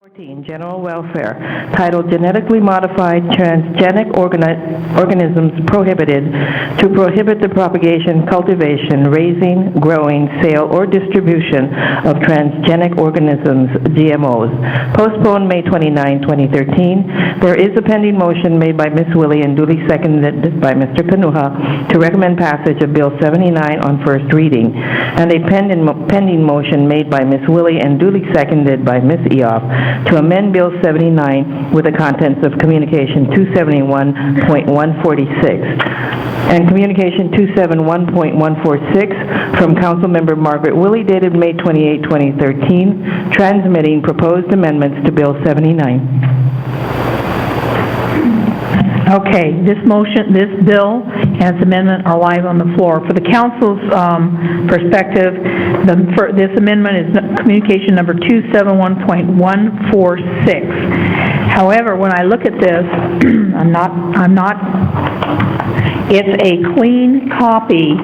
14, General Welfare, titled Genetically Modified Transgenic Organisms Prohibited, to prohibit the propagation, cultivation, raising, growing, sale, or distribution of transgenic organisms, GMOs. Postponed May 29, 2013. There is a pending motion made by Ms. Willie and duly seconded by Mr. Kanuha to recommend passage of Bill 79 on first reading, and a pending motion made by Ms. Willie and duly seconded by Ms. Eoff to amend Bill 79 with the contents of Communication 271.146 and Communication 271.146 from Councilmember Margaret Willie dated May 28, 2013, transmitting proposed amendments to Bill 79. Okay, this bill and its amendment are live on the floor. For the council's perspective, this amendment is communication number 271.146. However, when I look at this, it's a clean copy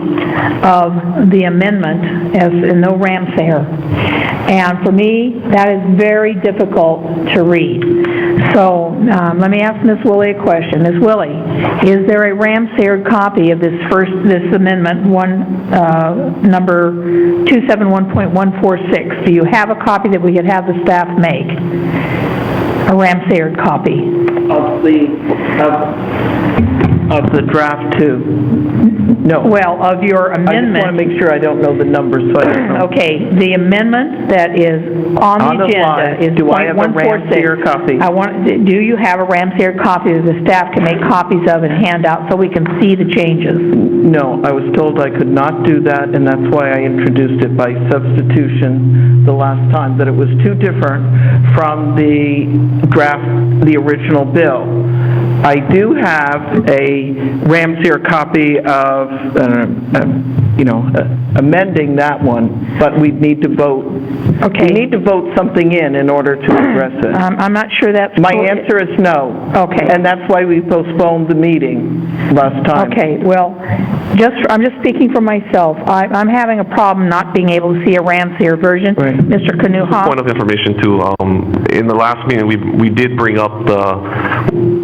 of the amendment, as in no ramsair. And for me, that is very difficult to read. So let me ask Ms. Willie a question. Ms. Willie, is there a ramsair copy of this amendment, number 271.146? Do you have a copy that we could have the staff make? A ramsair copy? Of the draft two. No. Well, of your amendment. I just want to make sure I don't know the numbers, so I don't know. Okay, the amendment that is on the agenda is do I have a ramsair copy? Do you have a ramsair copy that the staff can make copies of and hand out so we can see the changes? No, I was told I could not do that, and that's why I introduced it by substitution the last time, that it was too different from the draft, the original bill. I do have a ramsair copy of, amending that one, but we need to vote. Okay. We need to vote something in order to address it. I'm not sure that's... My answer is no. Okay. And that's why we postponed the meeting last time. Okay, well, I'm just speaking for myself. I'm having a problem not being able to see a ramsair version. Right. Mr. Kanuha? Point of information too, in the last meeting we did bring up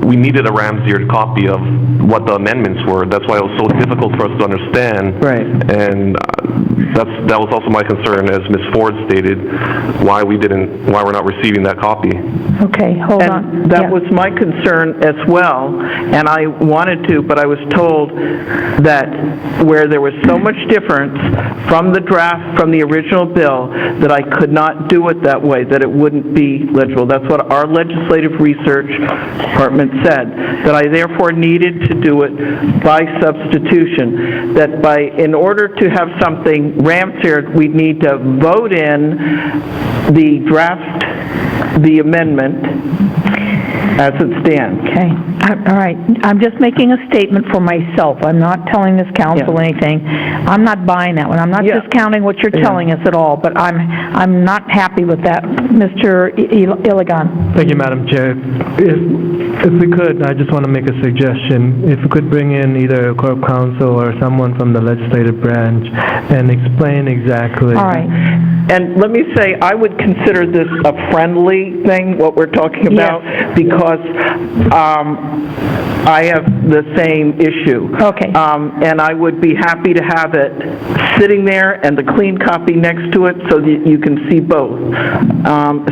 we needed a ramsair copy of what the amendments were. That's why it was so difficult for us to understand. Right. And that was also my concern, as Ms. Ford stated, why we're not receiving that copy. Okay, hold on. And that was my concern as well, and I wanted to, but I was told that where there was so much difference from the draft, from the original bill, that I could not do it that way, that it wouldn't be legible. That's what our legislative research department said, that I therefore needed to do it by substitution, that in order to have something ramsaired, we'd need to vote in the draft, the amendment, as it stands. Okay. All right. I'm just making a statement for myself. I'm not telling this council anything. I'm not buying that one. I'm not discounting what you're telling us at all, but I'm not happy with that. Mr. Iligan. Thank you, Madam Chair. If we could, I just want to make a suggestion. If we could bring in either a corp counsel or someone from the legislative branch and explain exactly. All right. And let me say, I would consider this a friendly thing, what we're talking about, because I have the same issue. Okay. And I would be happy to have it sitting there and the clean copy next to it so that you can see both.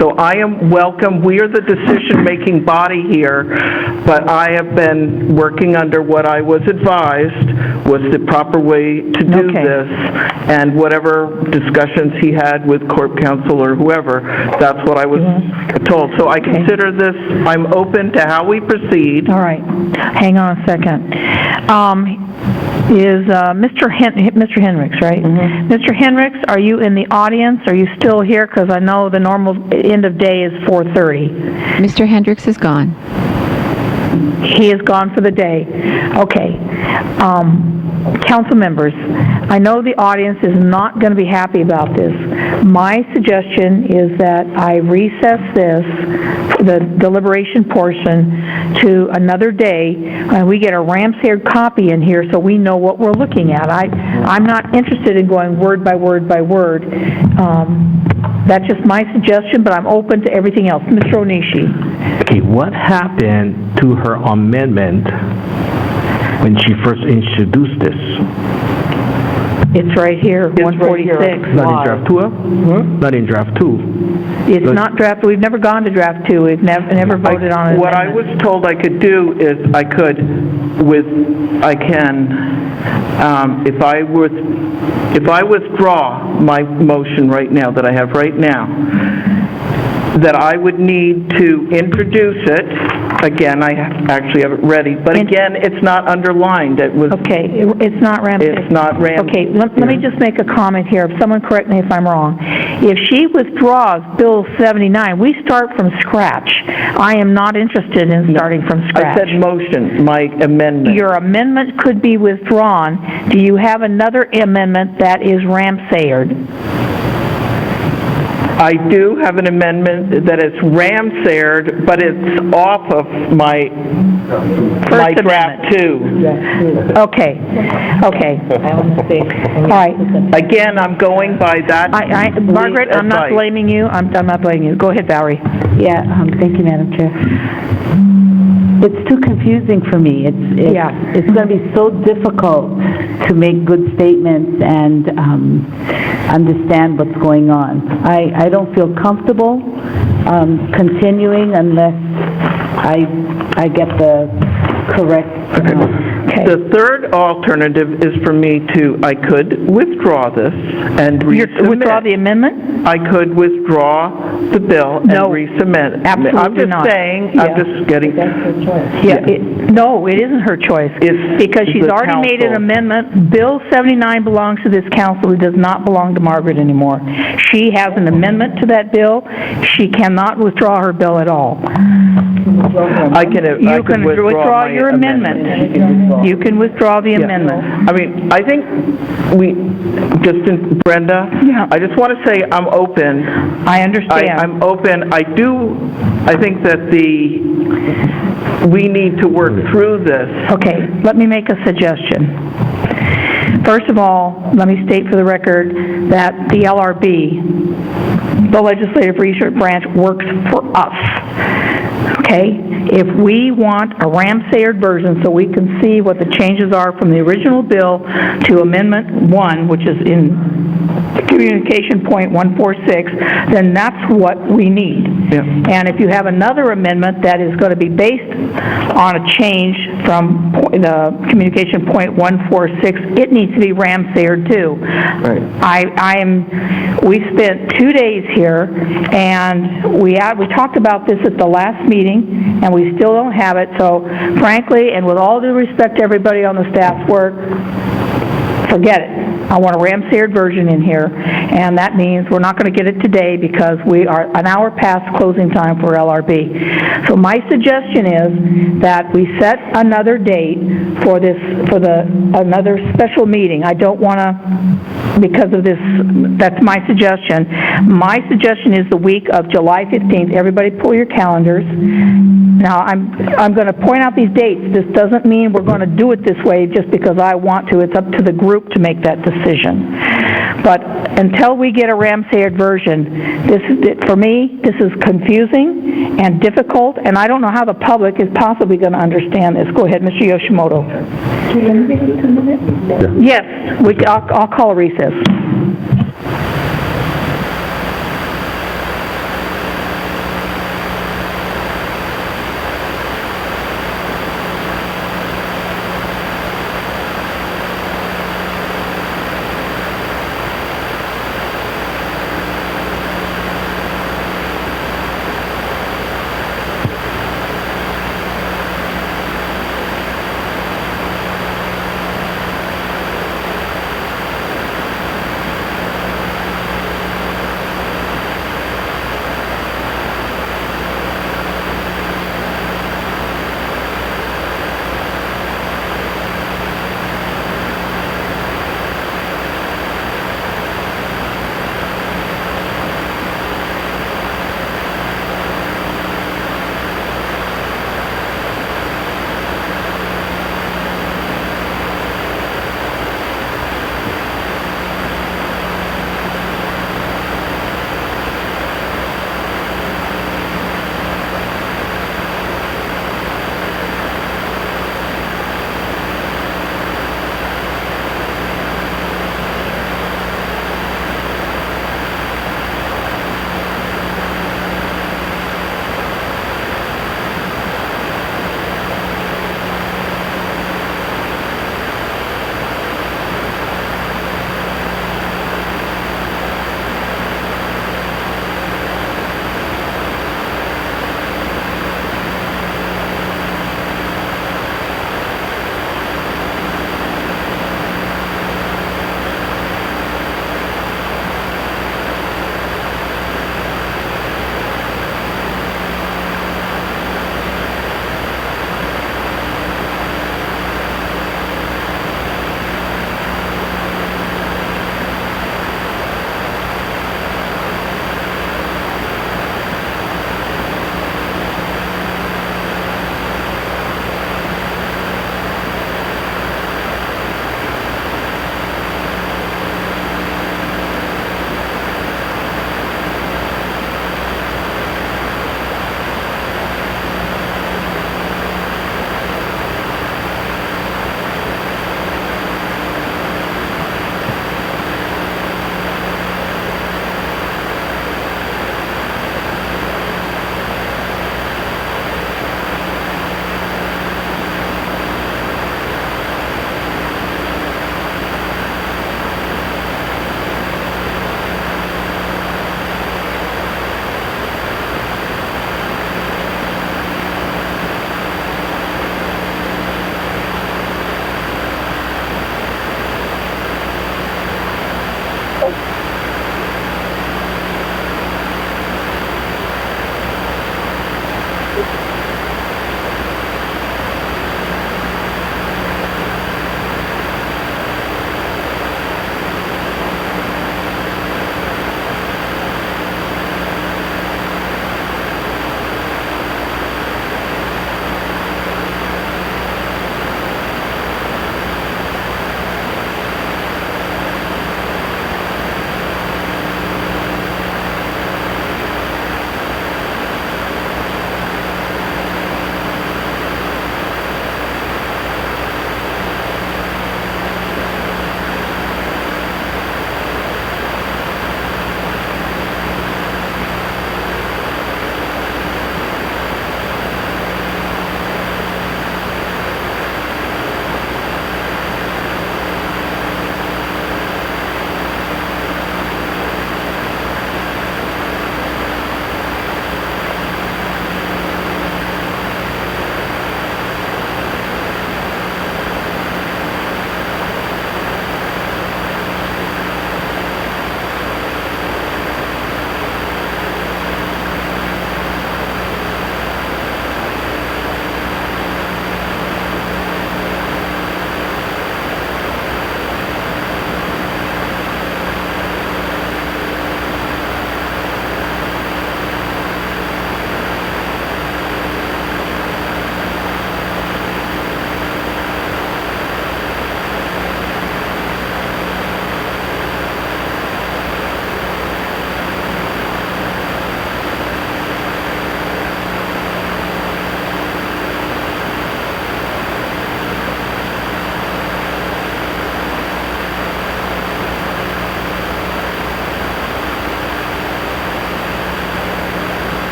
So I am welcome. We are the decision-making body here, but I have been working under what I was advised was the proper way to do this, and whatever discussions he had with Corp Counsel or whoever, that's what I was told. So I consider this, I'm open to how we proceed. All right. Hang on a second. Is Mr. Henricks, right? Mm-hmm. Mr. Henricks, are you in the audience? Are you still here? Because I know the normal end of day is 4:30. Mr. Hendricks is gone. He is gone for the day. Okay. council members, I know the audience is not going to be happy about this. My suggestion is that I recess this, the deliberation portion, to another day, and we get a ram's-haired copy in here so we know what we're looking at. I'm not interested in going word by word by word. That's just my suggestion, but I'm open to everything else. Mr. Onishi. Okay, what happened to her amendment when she first introduced this? It's right here, 146. Not in draft 2, huh? Not in draft 2. It's not draft, we've never gone to draft 2, we've never voted on it. What I was told I could do is I can, if I withdraw my motion right now, that I have right now, that I would need to introduce it. Again, I actually have it ready, but again, it's not underlined. It was... Okay, it's not ram's-haired. It's not ram's... Okay, let me just make a comment here. Someone correct me if I'm wrong. If she withdraws Bill 79, we start from scratch. I am not interested in starting from scratch. I said motion, my amendment. Your amendment could be withdrawn. Do you have another amendment that is ram's-haired? I do have an amendment that is ram's-haired, but it's off of my draft 2. Okay. All right. Again, I'm going by that. Margaret, I'm not blaming you. I'm not blaming you. Go ahead, Valerie. Yeah, thank you, Madam Chair. It's too confusing for me. It's going to be so difficult to make good statements and understand what's going on. I don't feel comfortable continuing unless I get the correct... Okay. The third alternative is for me I could withdraw this and resubmit. Withdraw the amendment? I could withdraw the bill and resubmit. Absolutely I'm just not. saying, I'm just getting... No, it isn't her choice. It's because she's the already made an council. amendment. Bill 79 belongs to this council. It does not belong to Margaret anymore. She has an amendment to that bill. She cannot withdraw her bill at all. I can withdraw your amendment. You can withdraw the amendment. I mean, I think Brenda, I just want to say I'm open. I understand. I'm open. I think that we need to work through this. Okay, let me make a suggestion. First of all, let me state for the record that the LRB, the Legislative Research Branch, works for us. Okay? If we want a ram's-haired version so we can see what the changes are from the original bill to Amendment 1, which is in Communication Point 146, then that's what we need. Yeah. And if you have another amendment that is going to be based on a change from the Communication Point 146, it needs to be ram's-haired too. Right. We spent 2 days here, and we talked about this at the last meeting, and we still don't have it. So frankly, and with all due respect to everybody on the staff's work, forget it. I want a ram's-haired version in here, and that means we're not going to get it today because we are an hour past closing time for LRB. So my suggestion is that we set another date for another special meeting. I don't want to, because of this, that's my suggestion. My suggestion is the week of July 15th. Everybody pull your calendars. Now, I'm going to point out these dates. This doesn't mean we're going to do it this way just because I want to. It's up to the group to make that decision. But until we get a ram's-haired version, for me, this is confusing and difficult, and I don't know how the public is possibly going to understand this. Go ahead, Mr. Yoshimoto. Yes, I'll call a recess.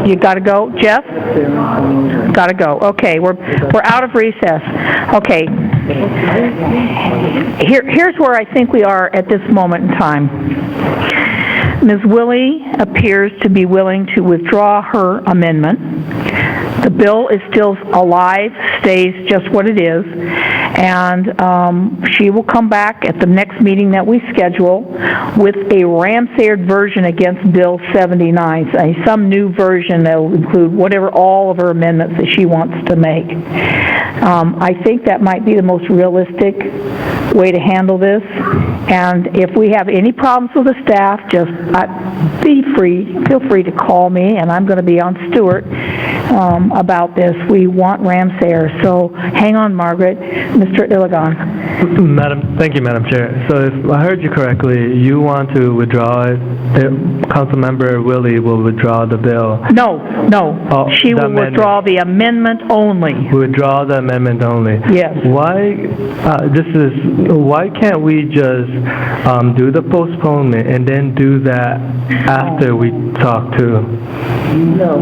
You gotta go, Jeff? Gotta go. Okay, we're out of recess. Okay. Here's where I think we are at this moment in time. Ms. Willie appears to be willing to withdraw her amendment. The bill is still alive, stays just what it is, and she will come back at the next meeting that we schedule with a Ramsared version against Bill 79, some new version that will include whatever all of her amendments that she wants to make. I think that might be the most realistic way to handle this, and if we have any problems with the staff, just feel free to call me, and I'm going to be on Stewart about this. We want Ramsayer, so hang on, Margaret. Mr. Iligan. Thank you, Madam Chair. So if I heard you correctly, you want to withdraw it, Councilmember Willie will withdraw the bill. No. She will withdraw the amendment only. Withdraw the amendment only. Yes. Why can't we just do the postponement and then do that after we talk to?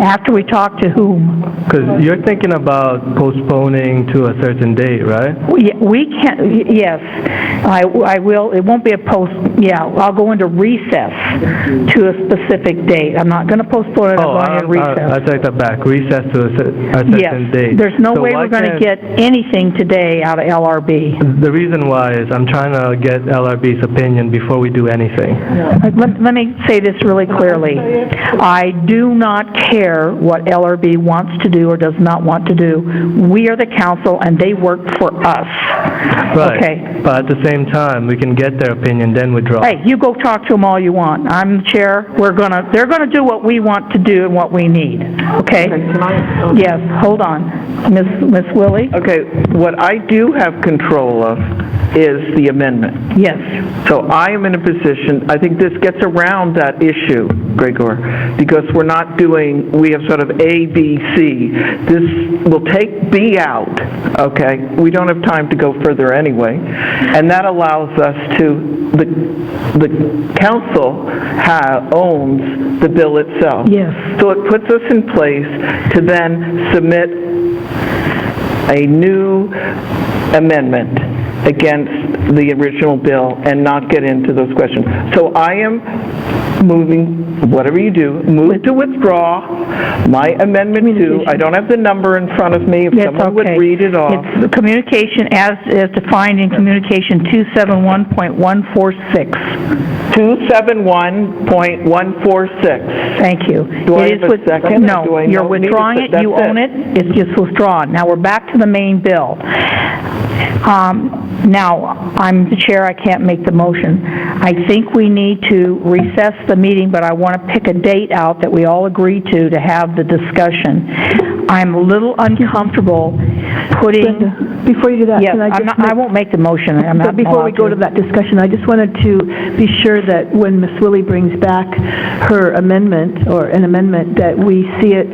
After we talk to whom? Because you're thinking about postponing to a certain date, right? We can, yes. I will, it won't be I'll go into recess to a specific date. I'm not going to postpone it, I'm going into recess. I take that back. Recess to a certain date. There's no way we're going to get anything today out of LRB. The reason why is I'm trying to get LRB's opinion before we do anything. Let me say this really clearly. I do not care what LRB wants to do or does not want to do. We are the council and they work for us. Right. Okay. But at the same time, we can get their opinion, then withdraw. Hey, you go talk to them all you want. I'm the chair. They're gonna do what we want to do and what we need. Okay? Yes, hold on. Miss Willie? Okay, what I do have control of is the amendment. Yes. So I am in a position, I think this gets around that issue, Gregor, because we're not doing, we have sort of A, B, C. This will take B out, okay? We don't have time to go further anyway. And that allows us to, the council owns the bill itself. Yes. So it puts us in place to then submit a new amendment against the original bill and not get into those questions. So I am moving, whatever you do, move to withdraw my amendment to, I don't have the number in front of me, if That's someone would okay. read it off. It's the communication as defined in Communication 271.146. 271.146. Thank you. Do I It have is a second, or No, do I you're not need it? withdrawing it, you That's own it, it's just withdrawn. Now, we're back to the main bill. Now, I'm the chair, I can't make the motion. I think we need to recess the meeting, but I want to pick a date out that we all agree to have the discussion. I'm a little uncomfortable putting... Before you do that, Yes, can I just I won't make the motion, I'm not But before we allowed go to that discussion, I just wanted to be sure that when Ms. Willie brings back her amendment, or an amendment, that we see it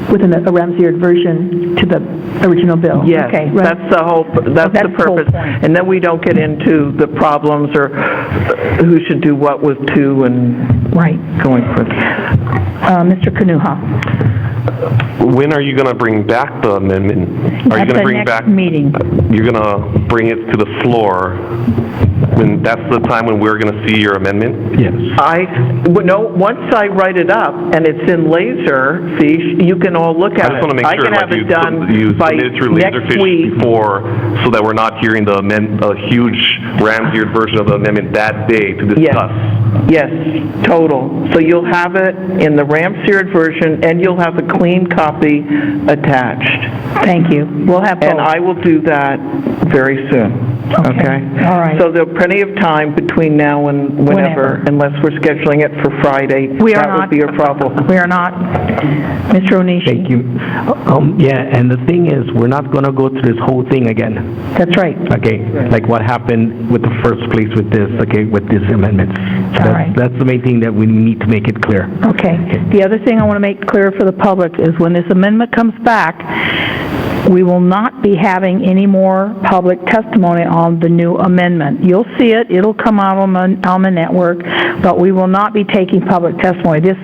with a Ramsey version to the original bill. Yes, Okay. that's the whole, that's the That's the whole purpose. point. And then we don't get into the problems or who should do what with two and Right. going for Mr. Kanuha. When are you going to bring back the amendment? Are you At going to the bring next back? meeting. You're going to bring it to the floor. When that's the time when we're going to see your amendment? Yes. Once I write it up and it's in Laserfish, you can all look I at just it. want to make I sure can have it done you by submit it through next Laserfish week. before, so that we're not hearing a huge Ramsey version of the amendment that day to discuss. Yes, total. So you'll have it in the Ramseered version, and you'll have a clean copy attached. Thank you. We'll have both. And I will do that very soon, okay? All right. So there'll plenty of time between now and whenever, unless we're scheduling it for Friday. We are That would not. be a problem. We are not. Mr. Onishi. Thank you. Yeah, and the thing is, we're not going to go through this whole thing again, That's right. okay? Like what happened with the first place with this, okay, with these amendments. So All right. that's the main thing that we need to make it clear. Okay. The other thing I want to make clear for the public is when this amendment comes back, we will not be having any more public testimony on the new amendment. You'll see it, it'll come out on the network, but we will not be taking public testimony. This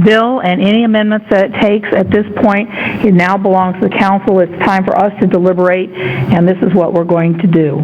bill and any amendments that it takes at this point, it now belongs to the council. It's time for us to deliberate, and this is what we're going to do.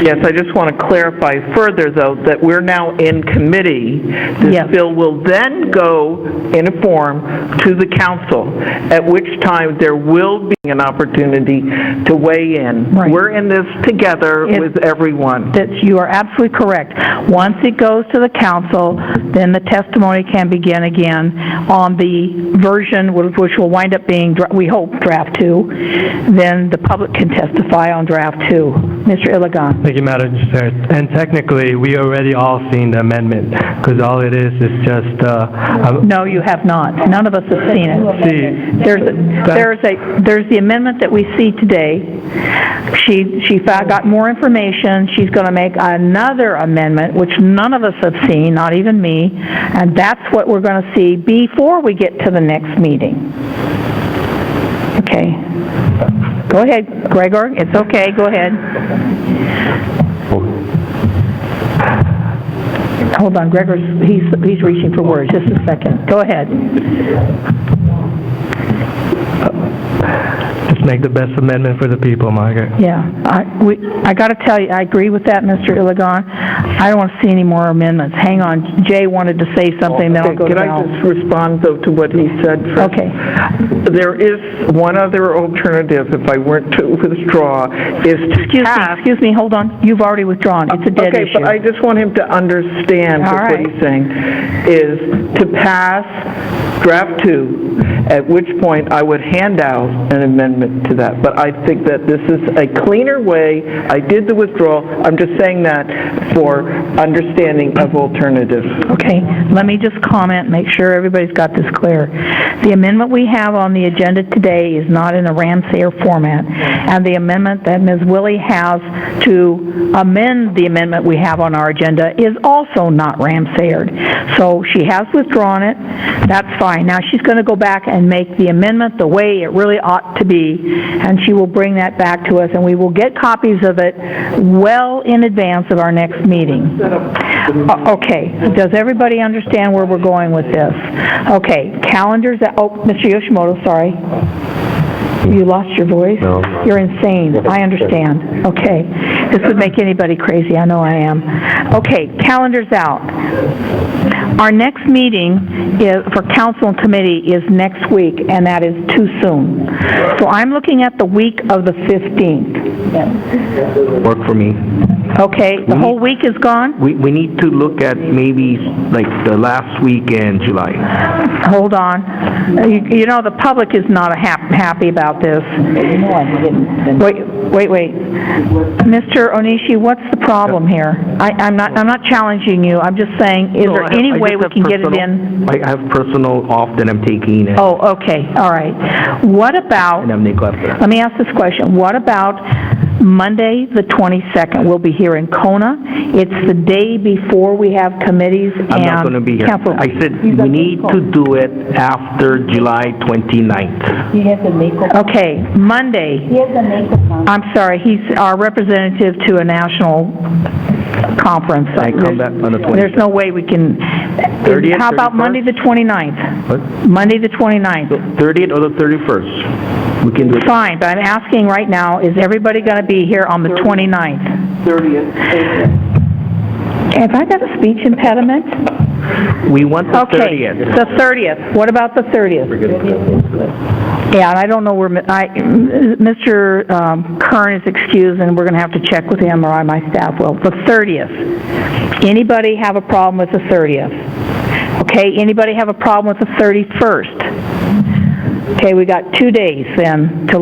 Yes, I just want to clarify further, though, that we're now in committee. This Yes. bill will then go in a form to the council, at which time there will be an opportunity to weigh in. Right. We're in this together with everyone. You are absolutely correct. Once it goes to the council, then the testimony can begin again on the version, which will wind up being, we hope, draft 2. Then the public can testify on draft 2. Mr. Iligan. Thank you, Madam Chair. And technically, we already all seen the amendment, because all it is just, No, you have not. None of us have seen it. see, There's the amendment that we see today. She got more information. She's going to make another amendment, which none of us have seen, not even me, and that's what we're going to see before we get to the next meeting. Okay. Go ahead, Gregor. It's okay. Go ahead. Hold on, Gregor's, he's reaching for words. Just a second. Go ahead. just make the best amendment for the people, Margaret. Yeah, I got to tell you, I agree with that, Mr. Iligan. I don't want to see any more amendments. Hang on, Jay wanted to say something, then I'll go to Can I Val. just respond, though, to what he said first? Okay. There is one other alternative, if I weren't to withdraw, is to pass... Excuse me, hold on. You've already withdrawn. It's a dead issue. Okay, but I just want him to understand All what right. he's saying, is to pass draft 2 at which point I would hand out an amendment to that. But I think that this is a cleaner way. I did the withdrawal. I'm just saying that for understanding of alternatives. Okay, let me just comment, make sure everybody's got this clear. The amendment we have on the agenda today is not in a Ramsayer format, and the amendment that Ms. Willie has to amend the amendment we have on our agenda is also not Ramsayered. So she has withdrawn it, that's fine. Now she's going to go back and make the amendment the way it really ought to be, and she will bring that back to us, and we will get copies of it well in advance of our next meeting. Okay, does everybody understand where we're going with this? Okay, calendars, Mr. Yoshimoto, sorry. You lost your voice? No. You're insane. I understand. Okay. This would make anybody crazy. I know I am. Okay, calendars out. Our next meeting for council and committee is next week, and that is too soon. So I'm looking at the week of the 15th. Work for me. Okay, the whole week is gone? We need to look at maybe like the last week in July. Hold on. You know, the public is not happy about this. Wait. Mr. Onishi, what's the problem here? I'm not challenging you. I'm just saying, is there any way we can get it in? I have personal off that I'm taking. Oh, okay, all right. What about, And I'm Nick after. let me ask this question. What about Monday, the 22nd? We'll be here in Kona. It's the day before we have committees and I'm not going to be here. council. I said we need to do it after July 29th. He has a makeup. Okay, Monday. He has a makeup on. I'm sorry, he's our representative to a national conference. I come back on the 22nd. There's no way we can. 30th, How about 31st? Monday the 29th? What? Monday the 29th. 30th or the 31st? We can do it. Fine, but I'm asking right now, is everybody going to be here on the 29th? 30th. Have I got a speech impediment? We want the Okay, 30th. the 30th. What about the 30th? Yeah, and I don't know where, Mr. Kern is excused, and we're going to have to check with him, or my staff will. The 30th. Anybody have a problem with the 30th? Okay, anybody have a problem with the 31st? Okay, we got 2 days then to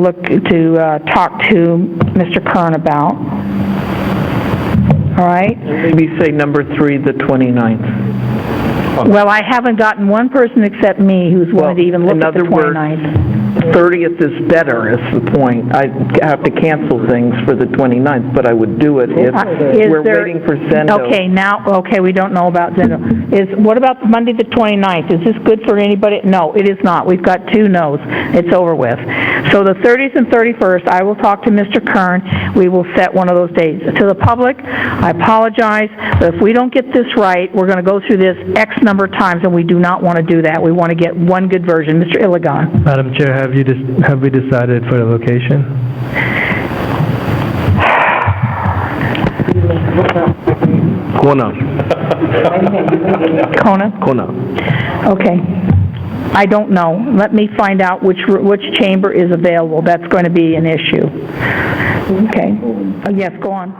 talk to Mr. Kern about. All right? Maybe say number 3, the 29th. Well, I haven't gotten one person except me who's willing to even look at the In other words, 29th. 30th is better, is the point. I have to cancel things for the 29th, but I would do it if we're waiting for Zendo. Okay, we don't know about Zendo. What about Monday the 29th? Is this good for anybody? No, it is not. We've got 2 no's. It's over with. So the 30th and 31st, I will talk to Mr. Kern. We will set one of those days. To the public, I apologize, but if we don't get this right, we're going to go through this X number of times, and we do not want to do that. We want to get one good version. Mr. Iligan. Madam Chair, have we decided for the location? Kona? Okay. I don't know. Let me find out which chamber is available. That's going to be an issue. Okay. Yes, go on.